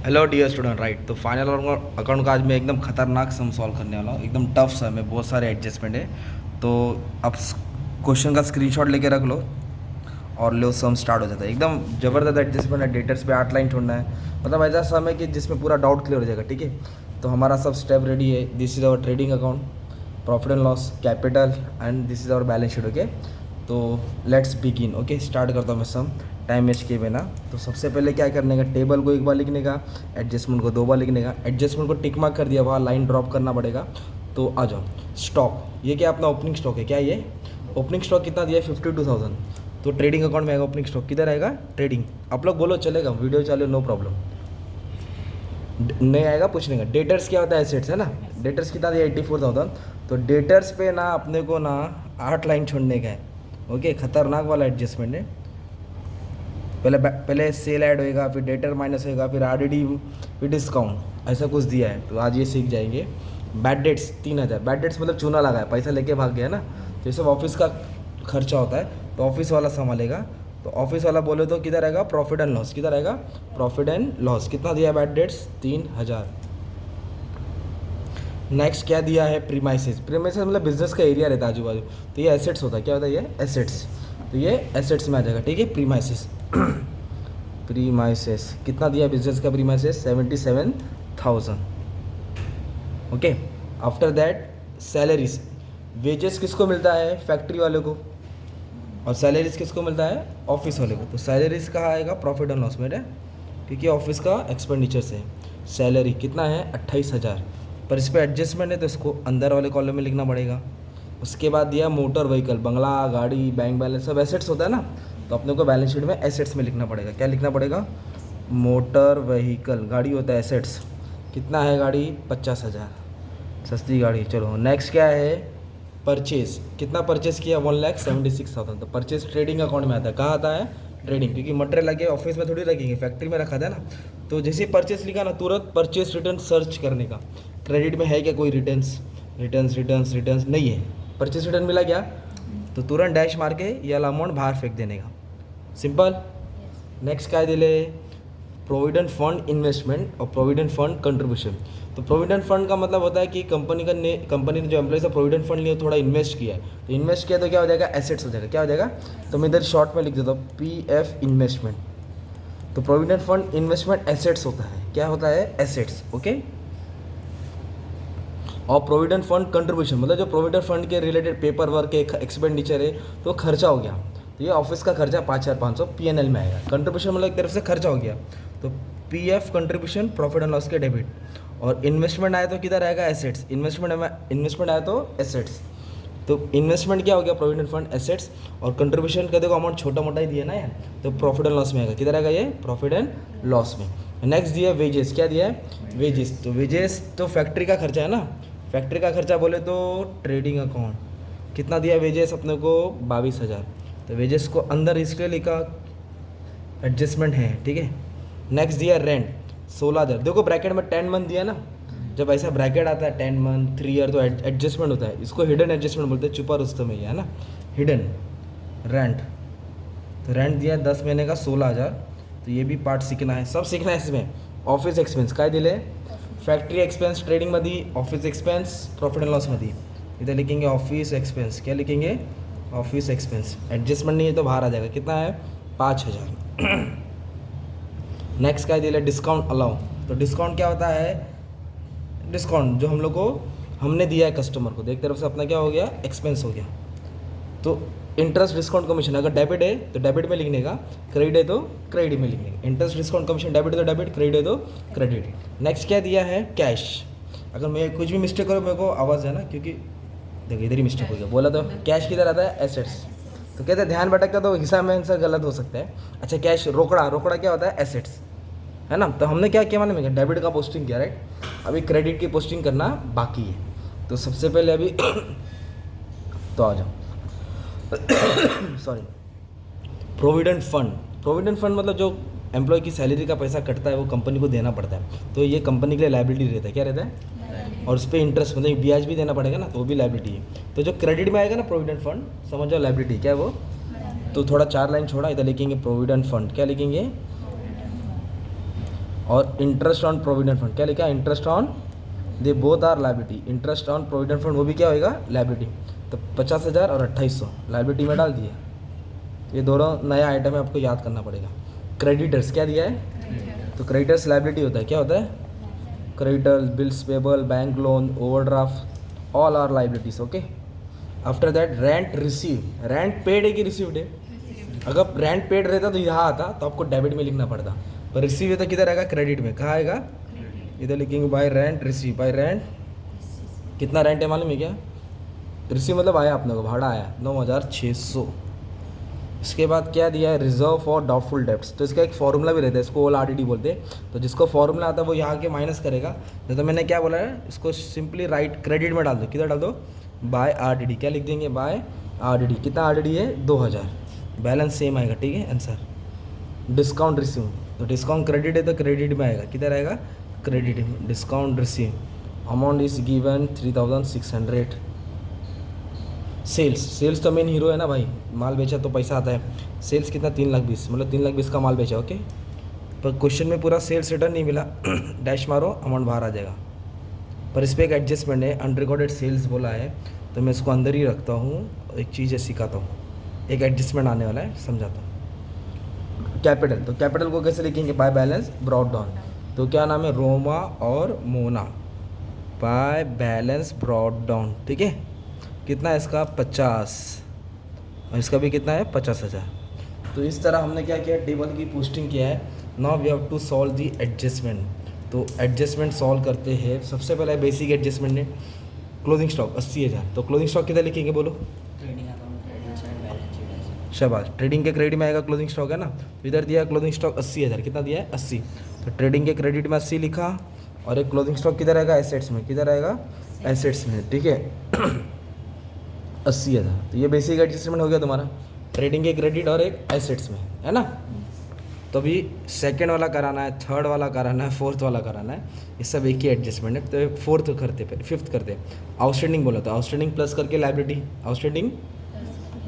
Hello dear student right. तो final account का आज मैं एकदम खतरनाक सम सॉल्व करने वाला हूँ। एकदम टफ सम है, बहुत सारे एडजस्टमेंट है। तो अब क्वेश्चन का स्क्रीनशॉट लेके रख लो और लो, सम स्टार्ट हो जाता है। एकदम ज़बरदस्त एडजस्टमेंट है। डेटर्स पे 8 लाइन छोड़ना है, मतलब ऐसा सम है कि जिसमें पूरा डाउट क्लियर हो जाएगा। ठीक है, तो हमारा सब स्टेप रेडी है। This is our trading account, profit and loss, capital and this is our balance sheet. Okay, तो लेट्स बिगिन। ओके, स्टार्ट करता हूँ मैं सम टाइम वेस्ट किए बिना। तो सबसे पहले क्या करने का, टेबल को एक बार लिखने का, एडजस्टमेंट को 2 बार लिखने का। एडजस्टमेंट को टिक मार्क कर दिया, वहाँ लाइन ड्रॉप करना पड़ेगा। तो आ जाओ। स्टॉक, ये क्या अपना ओपनिंग स्टॉक है। क्या ये ओपनिंग स्टॉक कितना दिया है? 52,000। तो ट्रेडिंग अकाउंट में आएगा ओपनिंग स्टॉक। किधर आएगा? ट्रेडिंग। आप लोग बोलो चलेगा, वीडियो चालू, नो प्रॉब्लम। नहीं आएगा पूछने का। डेटर्स क्या होता है? एसेट्स है ना। डेटर्स कितना दिया? 84,000। तो डेटर्स पे ना अपने को ना 8 लाइन छोड़ने का है। ओके, खतरनाक वाला एडजस्टमेंट है। पहले सेल ऐड होएगा, फिर डेटर माइनस होएगा, फिर आरडीडी, फिर डिस्काउंट, ऐसा कुछ दिया है। तो आज ये सीख जाएंगे। Bad debts 3,000। बैड डेट्स मतलब चूना लगा है, पैसा लेके भाग गया ना। तो ये सब ऑफिस का खर्चा होता है, तो ऑफिस वाला संभालेगा। तो ऑफिस वाला बोले तो किधर आएगा? Profit and loss. किधर आएगा? Profit and loss. कितना दिया बैड डेट्स? 3,000। नेक्स्ट क्या दिया है? प्रीमाइसेस। प्रीमाइसेस मतलब बिजनेस का एरिया रहता है आजू बाजू। तो ये एसेट्स होता है। क्या होता है? ये एसेट्स। तो ये एसेट्स में आ जाएगा। ठीक है, प्रीमाइसेस। प्रीमाइसेस कितना दिया बिजनेस का? Premises 77,000। Okay, after that salaries. Wages किसको मिलता है? फैक्ट्री वाले को। और सैलरीज किसको मिलता है? ऑफिस वाले को। तो सैलरीज कहाँ आएगा? प्रॉफिट एंड लॉस में है, क्योंकि ऑफिस का एक्सपेंडिचर से। सैलरी कितना है? 28,000। पर इस पर एडजस्टमेंट है तो इसको अंदर वाले कॉलम में लिखना पड़ेगा। उसके बाद दिया मोटर व्हीकल, बंगला, गाड़ी, बैंक बैलेंस, सब एसेट्स होता है ना। तो अपने को बैलेंस शीट में एसेट्स में लिखना पड़ेगा। क्या लिखना पड़ेगा? मोटर व्हीकल, गाड़ी होता है एसेट्स। कितना है गाड़ी? 50,000, सस्ती गाड़ी। चलो नेक्स्ट क्या है? परचेज। कितना परचेज किया? 1,76,000। तो परचेज ट्रेडिंग अकाउंट में आता है। कहाँ आता है? ट्रेडिंग, क्योंकि मटेरियल लगे ऑफिस में थोड़ी रखेंगे, फैक्ट्री में रखा था ना। तो जैसे परचेज लिखा ना, तुरंत परचेज रिटर्न सर्च करने का। क्रेडिट में है क्या कोई रिटर्न्स? रिटर्न्स नहीं है। परचेज रिटर्न मिला क्या? तो तुरंत डैश मार के ये वाला अमाउंट बाहर फेंक देने का। सिंपल। नेक्स्ट काय दिले? प्रोविडेंट फंड इन्वेस्टमेंट और प्रोविडेंट फंड कंट्रीब्यूशन। तो प्रोविडेंट फंड का मतलब होता है कि कंपनी ने जो एम्प्लॉय से प्रोविडेंट फंड लिया, थोड़ा इन्वेस्ट किया है। तो इन्वेस्ट किया तो क्या हो जाएगा? एसेट्स हो जाएगा। क्या हो जाएगा? तो मैं इधर शॉर्ट में लिख देता हूँ, PF इन्वेस्टमेंट। तो प्रोविडेंट फंड इन्वेस्टमेंट एसेट्स होता है। क्या होता है? एसेट्स। ओके। और प्रोविडेंट फंड कंट्रीब्यूशन मतलब जो प्रोविडेंट फंड के रिलेटेड पेपर वर्क है, एक्सपेंडिचर है, तो खर्चा हो गया। तो ये ऑफिस का खर्चा 5,500 PNL में आएगा। कंट्रीब्यूशन मतलब एक तरफ से खर्चा हो गया। तो PF contribution profit and loss के डेबिट। और इन्वेस्टमेंट आया तो किधर आएगा? एसेट्स। इन्वेस्टमेंट आया तो एसेट्स। तो इन्वेस्टमेंट क्या हो गया? Provident fund, assets. और कंट्रीब्यूशन का देखो अमाउंट छोटा मोटा ही दिया ना यार, तो प्रॉफिट एंड लॉस में आएगा। किधर आएगा? ये प्रॉफिट एंड लॉस में। नेक्स्ट दिया वेजेस। क्या दिया है? वेजेस। तो वेजेस तो फैक्ट्री का खर्चा है ना। फैक्ट्री का खर्चा बोले तो ट्रेडिंग अकाउंट। कितना दिया वेजेस अपने को? 22,000। तो वेजेस को अंदर इसके लिखा, एडजस्टमेंट है। ठीक है। नेक्स्ट दिया रेंट 16,000। देखो ब्रैकेट में 10 मंथ दिया ना। जब ऐसा ब्रैकेट आता है 10 मंथ 3 ईयर तो एडजस्टमेंट होता है। इसको हिडन एडजस्टमेंट बोलते हैं, छुपा रुस्तम में, है ना, हिडन रेंट। तो रेंट दिया 10 महीने का 16,000। तो ये भी पार्ट सीखना है, सब सीखना है इसमें। ऑफिस एक्सपेंस काय दिले? फॅक्टरी एक्सपेंस ट्रेडिंगमध्ये, ऑफिस एक्सपेंस प्रॉफिट एंड लॉसमध्ये। इधर लिखेंगे ऑफिस एक्सपेंस। क्या लिखेंगे? Office expense. एडजस्टमेंट नहीं है तो बाहर आ जाएगा। कितना है? 5,000। नेक्स्ट क्या दिया? Discount allow. तो डिस्काउंट क्या होता है? डिस्काउंट जो हम लोग को हमने दिया है कस्टमर को, तो एक तरफ से अपना क्या हो गया? एक्सपेंस हो गया। तो इंटरेस्ट डिस्काउंट कमीशन, अगर डेबिट है तो डेबिट में लिखने का, क्रेडिट है तो क्रेडिट में लिखने का। इंटरेस्ट डिस्काउंट कमीशन डेबिट है तो डेबिट, क्रेडिट है तो क्रेडिट। नेक्स्ट क्या दिया है? कैश। अगर मैं कुछ भी मिस्टेक करूँ मेरे को आवाज़ है ना, क्योंकि देखो इधर ही मिस्टेक हो गया। बोला तो कैश किधर आता है? एसेट्स। तो कहते हैं ध्यान भटकता तो हिसाब में आंसर गलत हो सकता है। अच्छा कैश, रोकड़ा, रोकड़ा क्या होता है? एसेट्स, है ना। तो हमने क्या किया मालूम है? डेबिट का पोस्टिंग किया, राइट। अभी क्रेडिट की पोस्टिंग करना बाकी है। तो सबसे पहले अभी तो आ जाओ। Sorry, provident fund. Provident fund मतलब जो एम्प्लॉय की सैलरी का पैसा कटता है वो कंपनी को देना पड़ता है। तो ये कंपनी के लिए लाइबिलिटी रहता है। क्या रहता है? और उस पर इंटरेस्ट मतलब ब्याज भी देना पड़ेगा ना, तो वो भी लाइबिलिटी है। तो जो क्रेडिट में आएगा ना प्रोविडेंट फंड, समझ जाओ लाइबिलिटी क्या है वो। तो थोड़ा 4 लाइन छोड़ा, इधर लिखेंगे प्रोविडेंट फंड। क्या लिखेंगे? और इंटरेस्ट ऑन प्रोविडेंट फंड क्या लिखा, interest on, they both are liability, interest on provident fund वो भी क्या होएगा, लाइबिलिटी। तो 50,000 और 2800 लाइबिलिटी में डाल दिए। ये दोनों नया आइटम है, आपको याद करना पड़ेगा। क्रेडिटर्स क्या दिया है, तो क्रेडिटर्स लाइबिलिटी होता है, क्या होता है, creditors, bills payable, bank loan, overdraft, all are liabilities. Okay, after that rent receive, rent paid है कि रिसीव्ड है, अगर रेंट पेड रहता तो यहाँ आता तो आपको डेबिट में लिखना पड़ता, पर रिसीव है तो किधर आएगा, क्रेडिट में। कहाँ आएगा, इधर लिखेंगे bye rent receive, bye rent कितना रेंट है मालूम है क्या, रिसीव मतलब आया अपने को, भाड़ा आया 9,600। इसके बाद क्या दिया है, रिजर्व फॉर डाउटफुल डेब्ट्स। तो इसका एक फॉर्मूला भी रहता है, इसको OLRDD बोलते हैं। तो जिसको फॉर्मूला आता है वो यहाँ के माइनस करेगा। तो मैंने क्या बोला है, इसको सिंपली राइट क्रेडिट में डाल दो, किधर डाल दो, बाय RDD। क्या लिख देंगे, बाय RDD। कितना RDD है, 2,000, बैलेंस सेम आएगा, ठीक है आंसर। डिस्काउंट रिसीव, तो डिस्काउंट क्रेडिट है तो क्रेडिट में आएगा, किधर आएगा, क्रेडिट में। Discount receive, amount is given 3,600। Sales, sales तो मेन हीरो है ना भाई, माल बेचा तो पैसा आता है। सेल्स कितना, 3,20,000, मतलब 3,20,000 का माल बेचा। ओके, पर क्वेश्चन में पूरा सेल्स रिटर्न नहीं मिला, डैश मारो अमाउंट बाहर आ जाएगा। पर इस पर एक एडजस्टमेंट है, अनरिकॉर्डेड सेल्स बोला है तो मैं इसको अंदर ही रखता हूँ, एक चीज़ है सिखाता हूँ, एक एडजस्टमेंट आने वाला है, समझाता हूँ। कैपिटल, तो कैपिटल को कैसे लिखेंगे, बाय बैलेंस ब्रॉट डाउन। तो क्या नाम है, रोमा और Mona, by balance brought down, ठीक है। कितना है इसका, 50, और इसका भी कितना है, 50,000। तो इस तरह हमने क्या किया, टेबल की पोस्टिंग किया है। Now we have to solve the adjustment. तो एडजस्टमेंट सॉल्व करते हैं। सबसे पहले बेसिक एडजस्टमेंट है, क्लोजिंग स्टॉक 80,000। तो क्लोजिंग स्टॉक किधर लिखेंगे, बोलो, शाबाश, ट्रेडिंग के क्रेडिट में आएगा क्लोजिंग स्टॉक है ना। तो इधर दिया क्लोजिंग स्टॉक 80,000, कितना दिया है, 80। तो ट्रेडिंग के क्रेडिट में 80 लिखा, और एक क्लोजिंग स्टॉक किधर आएगा, एसेट्स में, किधर आएगा, एसेट्स में, ठीक है। 80,000, तो ये बेसिक एडजस्टमेंट हो गया तुम्हारा, ट्रेडिंग के क्रेडिट और एक एसेट्स में, है ना। तो अभी सेकंड वाला कराना है, थर्ड वाला कराना है, फोर्थ वाला कराना है, ये सब एक ही एडजस्टमेंट है। तो फोर्थ करते, फिफ्थ करते, आउटस्टैंडिंग बोला था, आउटस्टैंडिंग प्लस करके लाइबिलिटी, आउटस्टैंडिंग।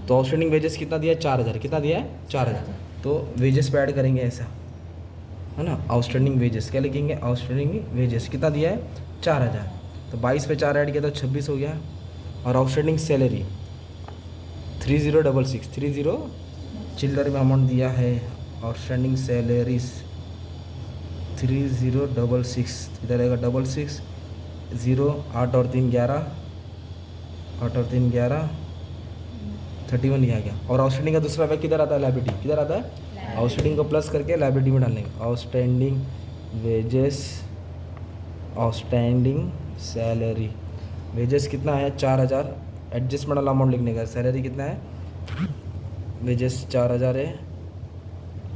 तो आउटस्टैंडिंग वेजेस कितना दिया है, 4,000, कितना दिया है, 4,000। तो वेजेस पे ऐड करेंगे ऐसा, है ना। आउटस्टैंडिंग वेजेस क्या लिखेंगे, आउटस्टैंडिंग वेजेस कितना दिया है, 4,000। तो 22 पे 4 ऐड किया तो 26 हो गया। और आउटस्टैंडिंग सैलरी 3066, 30 चिल्लर में अमाउंट दिया है। आउटस्टैंडिंग सैलरीज 3066, इधर आएगा 66, 0, 8 और 3 11, 8 और 3 11, 31 ही आ गया। और आउटस्टैंडिंग का दूसरा बैग किधर आता है, लाइबिलिटी, किधर आता है, आउटस्टैंडिंग को प्लस करके लाइबिलिटी में डालने। Outstanding wages, outstanding salary, wages कितना है, 4,000, एडजस्टमेंट वाला अमाउंट लिखने का। सैलरी कितना है, वेजेस 4,000 है,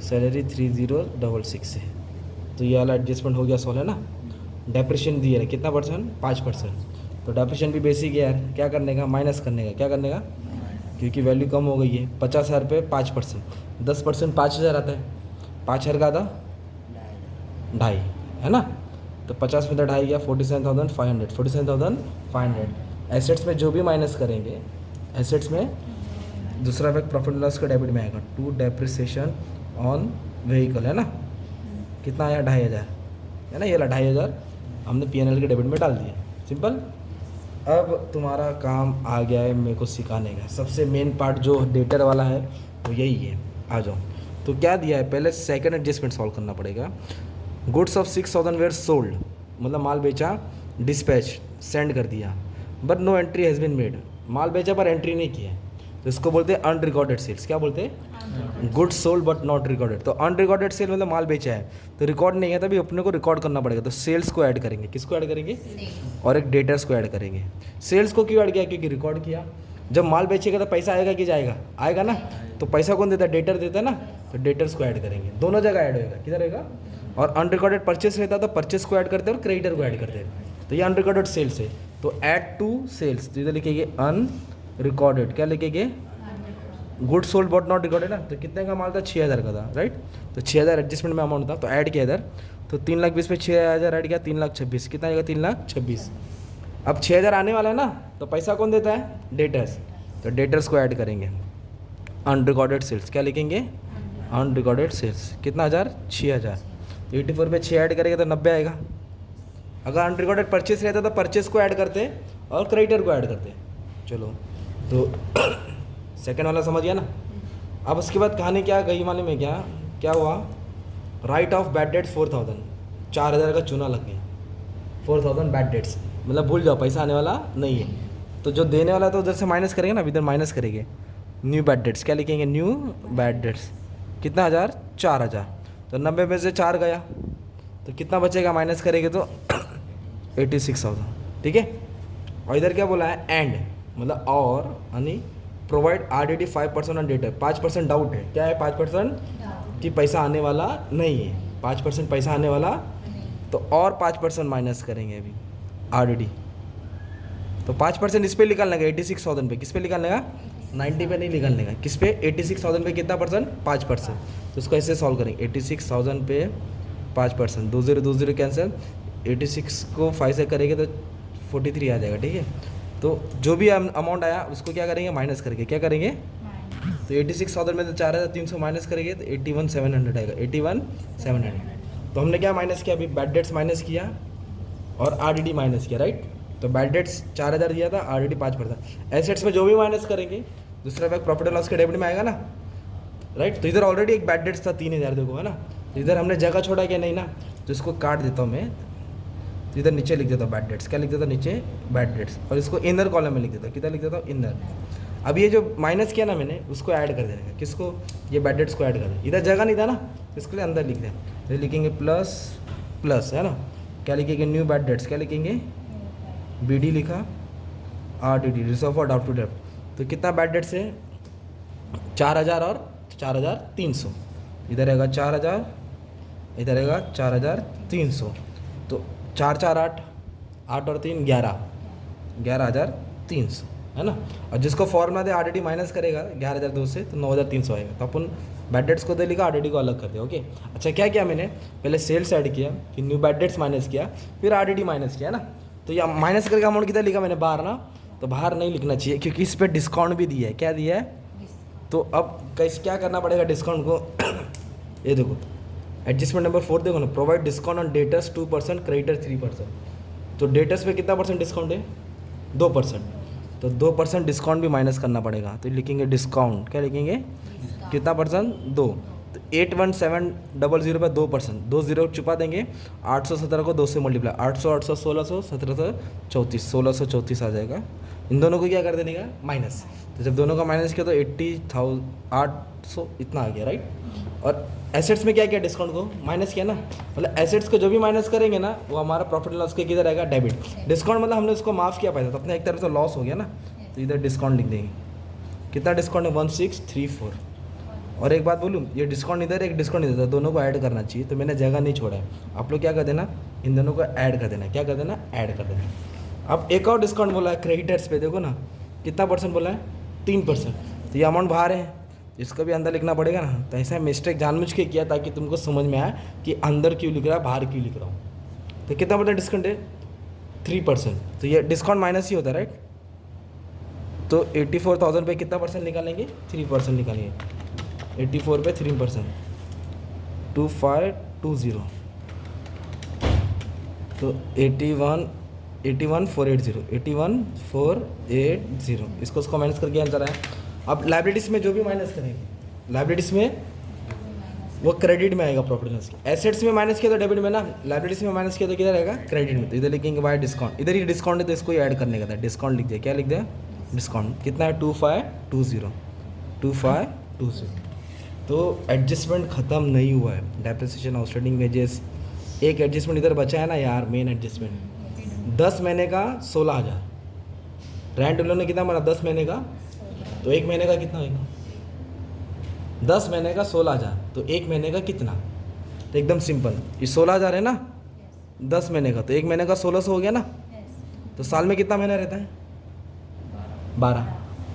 सैलरी 3066 है। तो ये वाला एडजस्टमेंट हो गया, सॉल्व है ना। डेप्रिशिएशन दिया है कितना परसेंट, 5%। तो डेप्रिशिएशन भी बेसिक है यार, क्या करने का, माइनस करने का, क्या करने का, क्योंकि वैल्यू कम हो गई है। 50,000 पे 5%, 10% 5,000 आता है, 5,000 का आता 2.5, है ना। तो 50 में 2.5 गया, 47,500, 47,500। एसेट्स में जो भी माइनस करेंगे, एसेट्स में दूसरा वक्त प्रॉफिट लॉस का डेबिट में आएगा, टू डेप्रिसिएशन ऑन व्हीकल, है ना। कितना आया, 2,500, है ना। ये 2,500 हमने PNL के डेबिट में डाल दिया, सिंपल। अब तुम्हारा काम आ गया है मेरे को सिखाने का। सबसे मेन पार्ट जो डेटर वाला है वो यही है, आ जाओ। तो क्या दिया है, पहले सेकंड एडजस्टमेंट सॉल्व करना पड़ेगा। गुड्स ऑफ 6,000 वेयर सोल्ड, मतलब माल बेचा, डिस्पैच सेंड कर दिया, but no entry has been made, माल बेचा पर एंट्री नहीं की है, तो इसको बोलते हैं अनरिकॉर्डेड सेल्स। क्या बोलते हैं, goods sold but not recorded. तो अनरिकॉर्डेड सेल मतलब माल बेचा है तो रिकॉर्ड नहीं है, तभी अपने को रिकॉर्ड करना पड़ेगा। तो सेल्स को ऐड करेंगे, किसको ऐड करेंगे, और एक डेटर्स को ऐड करेंगे। सेल्स को क्यों ऐड किया, क्योंकि रिकॉर्ड किया। जब माल बेचेगा तो पैसा आएगा कि जाएगा, आएगा ना। तो पैसा कौन देता है, डेटर देता है ना। तो डेटर्स को ऐड करेंगे, दोनों जगह ऐड होएगा, किधर रहेगा। और अनरिकॉर्डेड परचेस रहता है तो परचेस को ऐड करते हैं और क्रेडिटर को ऐड करते हैं। तो ये अनरिकॉर्डेड सेल्स है, तो ऐड टू सेल्स, तो इधर लिखेंगे अनरिकॉर्डेड, क्या लिखेंगे, good sold but not recorded ना। तो कितने का माल था, 6,000 का था, राइट। तो 6,000 एडजस्टमेंट में अमाउंट था, तो ऐड किया इधर। तो 3,20,000 पे 6,000 ऐड किया, 3,26,000, कितना आएगा, 3,26,000। अब 6,000 आने वाला है ना, तो पैसा कौन देता है, डेटर्स। तो डेटर्स को ऐड करेंगे। अनरिकॉर्डेड सेल्स क्या लिखेंगे, अनरिकॉर्डेड सेल्स कितना, 6,000। तो 84 पे 6 ऐड करेंगे तो 90 आएगा। अगर अनरिकॉर्डेड परचेस रहता तो परचेस को ऐड करते और क्रेडिटर को ऐड करते। चलो तो सेकंड वाला समझ गया ना। अब उसके बाद कहानी क्या गई वाले में क्या हुआ, राइट ऑफ बैड डेट्स 4000, 4000 का चूना लग गया। 4000 बैड डेट्स, मतलब भूल जाओ पैसा आने वाला नहीं है। तो जो देने वाला तो उधर से माइनस करेंगे ना, इधर माइनस करेंगे। न्यू बैड डेट्स क्या लिखेंगे, न्यू बैड डेट्स कितना 1000, 4000। तो 90 में से 4 गया तो कितना बचेगा, माइनस करेंगे तो 86,000, ठीक है। और इधर क्या बोला है, एंड मतलब और, यानी provide RDD 5% on debtor. 5% doubt है, क्या है 5% कि पैसा आने वाला नहीं है, 5% पैसा आने वाला, तो और 5% माइनस करेंगे अभी RDD। तो 5% इस पर निकालने का 86,000 पे, किस पे निकालने का, 90 पे नहीं निकालने का, किस पे 86,000 पे कितना परसेंट, 5%। तो उसको ऐसे सॉल्व करेंगे, 86,000 पे 5%, 20 कैंसिल, 86 को 5 से करेंगे तो 43 आ जाएगा, ठीक है। तो जो भी अमाउंट आया उसको क्या करेंगे, माइनस करके क्या करेंगे, तो 86,000 में तो 4,300 माइनस करेंगे तो 81,700 आएगा, 81,700। तो हमने क्या माइनस किया अभी, बैड डेट्स माइनस किया और RDD माइनस किया, राइट। तो बैड डेट्स 4,000 दिया था, RDD 5%। एसेट्स में जो भी माइनस करेंगे दूसरा बैग प्रॉफिट एंड लॉस के डेबिट में आएगा ना, राइट। तो इधर ऑलरेडी एक बैड डेट्स था 3,000 देखो, है ना। तो इधर हमने जगह छोड़ा क्या नहीं ना, तो इसको काट देता हूँ मैं। तो इधर नीचे लिख देता हूँ बैड डेट्स, क्या लिख देता नीचे, बैड डेट्स, और इसको इनर कॉलम में लिख देता हूँ, कितना लिख देता हूँ, इनर। अब ये जो माइनस किया ना मैंने उसको ऐड कर देने का, किसको, ये बैड डेट्स को ऐड कर दें। इधर जगह नहीं था ना, इसके लिए अंदर लिख दें। तो लिखेंगे प्लस प्लस, है ना, क्या लिखेंगे, न्यू बैड डेट्स, क्या लिखेंगे, BD लिखा, RDD reserve for doubtful debt. तो कितना बैड डेट्स है, 4,000 और 4,300। इधर रहेगा 4,000, इधर रहेगा 4,300। तो 4 4 8, 8 और 3 11, 11,300, है ना। और जिसको फॉर्मूला दे RDD माइनस करेगा 11,002 से तो 9,300 आएगा। तो अपन बैड डेट्स को दे लिखा, RDD को अलग कर दिया, ओके। अच्छा क्या किया मैंने, पहले सेल्स ऐड किया, फिर न्यू बैड डेट्स माइनस किया, फिर RDD माइनस किया ना। तो ये माइनस करके अमाउंट कितना लिखा मैंने, बाहर ना, तो बाहर नहीं लिखना चाहिए क्योंकि इस पर डिस्काउंट भी दिया है, क्या दिया है। तो अब कैसे क्या करना पड़ेगा डिस्काउंट को ये देखो एडजस्टमेंट नंबर 4 देखो ना, provide discount on debtors 2%, creditor 3%। तो डेटर्स पे कितना परसेंट डिस्काउंट है, 2%। तो 2% डिस्काउंट भी माइनस करना पड़ेगा। तो लिखेंगे डिस्काउंट, क्या लिखेंगे, कितना परसेंट, 2। तो 81,700 पे 2%, 2 जीरो छुपा देंगे, 817 को 2 से मल्टीप्लाई, 800 800 1600 1734, 1634 आ जाएगा। इन दोनों को क्या कर देने का, माइनस। तो जब दोनों का माइनस किया तो 80,800 इतना आ गया, राइट। और एसेट्स में क्या किया, डिस्काउंट को माइनस किया ना, मतलब एसेट्स को जो भी माइनस करेंगे ना वो हमारा प्रॉफिट एंड लॉस के किधर आएगा, डेबिट। डिस्काउंट मतलब हमने उसको माफ़ किया पैसा, तो अपने एक तरफ से लॉस हो गया ना, तो इधर डिस्काउंट लिख देंगे। कितना डिस्काउंट है, 1634। और एक बात बोलूँ, ये डिस्काउंट इधर एक डिस्काउंट इधर, दोनों को ऐड करना चाहिए, तो मैंने जगह नहीं छोड़ा है। आप लोग क्या कर देना, इन दोनों को ऐड कर देना, क्या कर देना, ऐड कर देना। अब एक और डिस्काउंट बोला है क्रेडिटर्स पे, देखो ना कितना परसेंट बोला है, 3%। तो ये अमाउंट बाहर है, इसको भी अंदर लिखना पड़ेगा ना। तो ऐसा मिस्टेक जानबूझ के किया ताकि तुमको समझ में आए कि अंदर क्यों लिख रहा है, बाहर क्यों लिख रहा हूँ। तो कितना परसेंट डिस्काउंट है, 3%। तो ये डिस्काउंट माइनस ही होता है, राइट। तो 84,000 पे कितना परसेंट निकालेंगे, 3% निकालेंगे। 84 पे 3%, 2520। तो 81,480, 81,480, इसको माइनस करके आंसर आया। अब लाइबिलिटीज़ में जो भी माइनस करेंगे, लाइबिलिटीज़ में वो क्रेडिट में आएगा प्रॉफिट एंड लॉस की। एसेट्स में माइनस किया तो डेबिट में ना, लाइबिलिटीज़ में माइनस किया तो किधर आएगा, क्रेडिट में। तो इधर लिखेंगे बाय डिस्काउंट, इधर ही डिस्काउंट है तो इसको ही ऐड करने का था, डिस्काउंट लिख दिया, क्या लिख दिया, डिस्काउंट। कितना है, 2520। तो एडजस्टमेंट ख़त्म नहीं हुआ है, डेप्रिसिएशन, आउटस्टैंडिंग वेजेस। एक एडजस्टमेंट इधर बचा है ना यार, मेन एडजस्टमेंट 10 महीने का 16,000। रेंट उन लोगों ने कितना माना, 10 महीने का, तो 1 महीने का कितना होगा, 10 महीने का 16,000, तो 1 महीने का कितना। तो एकदम सिंपल, ये 16,000 है ना, 10 महीने का, तो 1 महीने का 1600 हो गया ना। तो साल में कितना महीना रहता है, 12।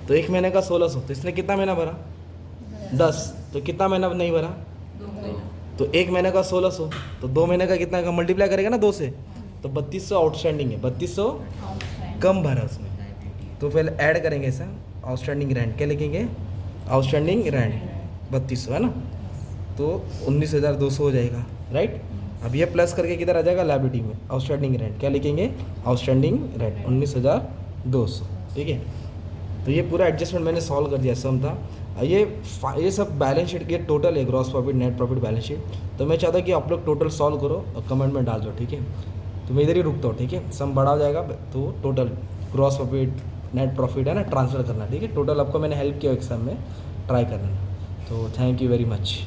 तो 1 महीने का 1600, तो इसने कितना महीना भरा, 10। तो कितना महीना नहीं भरा, तो 1 महीने का 1600, तो 2 महीने का कितना का मल्टीप्लाई करेगा ना 2 से, तो 3200 आउटस्टैंडिंग है, 3200 कम भरा उसमें। तो पहले ऐड करेंगे ऐसा, आउटस्टैंडिंग रेंट, क्या लिखेंगे, आउटस्टैंडिंग रेंट 3200, है ना। तो 19,200 हो जाएगा, राइट। अब ये प्लस करके किधर आ जाएगा, लायबिलिटी में आउटस्टैंडिंग रेंट, क्या लिखेंगे, आउटस्टैंडिंग रेंट 19,200, ठीक है। तो ये पूरा एडजस्टमेंट मैंने सॉल्व कर दिया, सम था ये सब बैलेंस शीट के टोटल है, gross profit net profit balance sheet. तो मैं चाहता हूँ कि आप लोग टोटल सॉल्व करो और कमेंट में डाल दो, ठीक है। तो मैं इधर ही रुकता हूँ, ठीक है। सम बड़ा हो जाएगा तो total gross profit net profit है ना, ट्रांसफ़र करना, ठीक है। टोटल आपको मैंने हेल्प किया एग्जाम में, ट्राई करना। तो थैंक यू वेरी मच।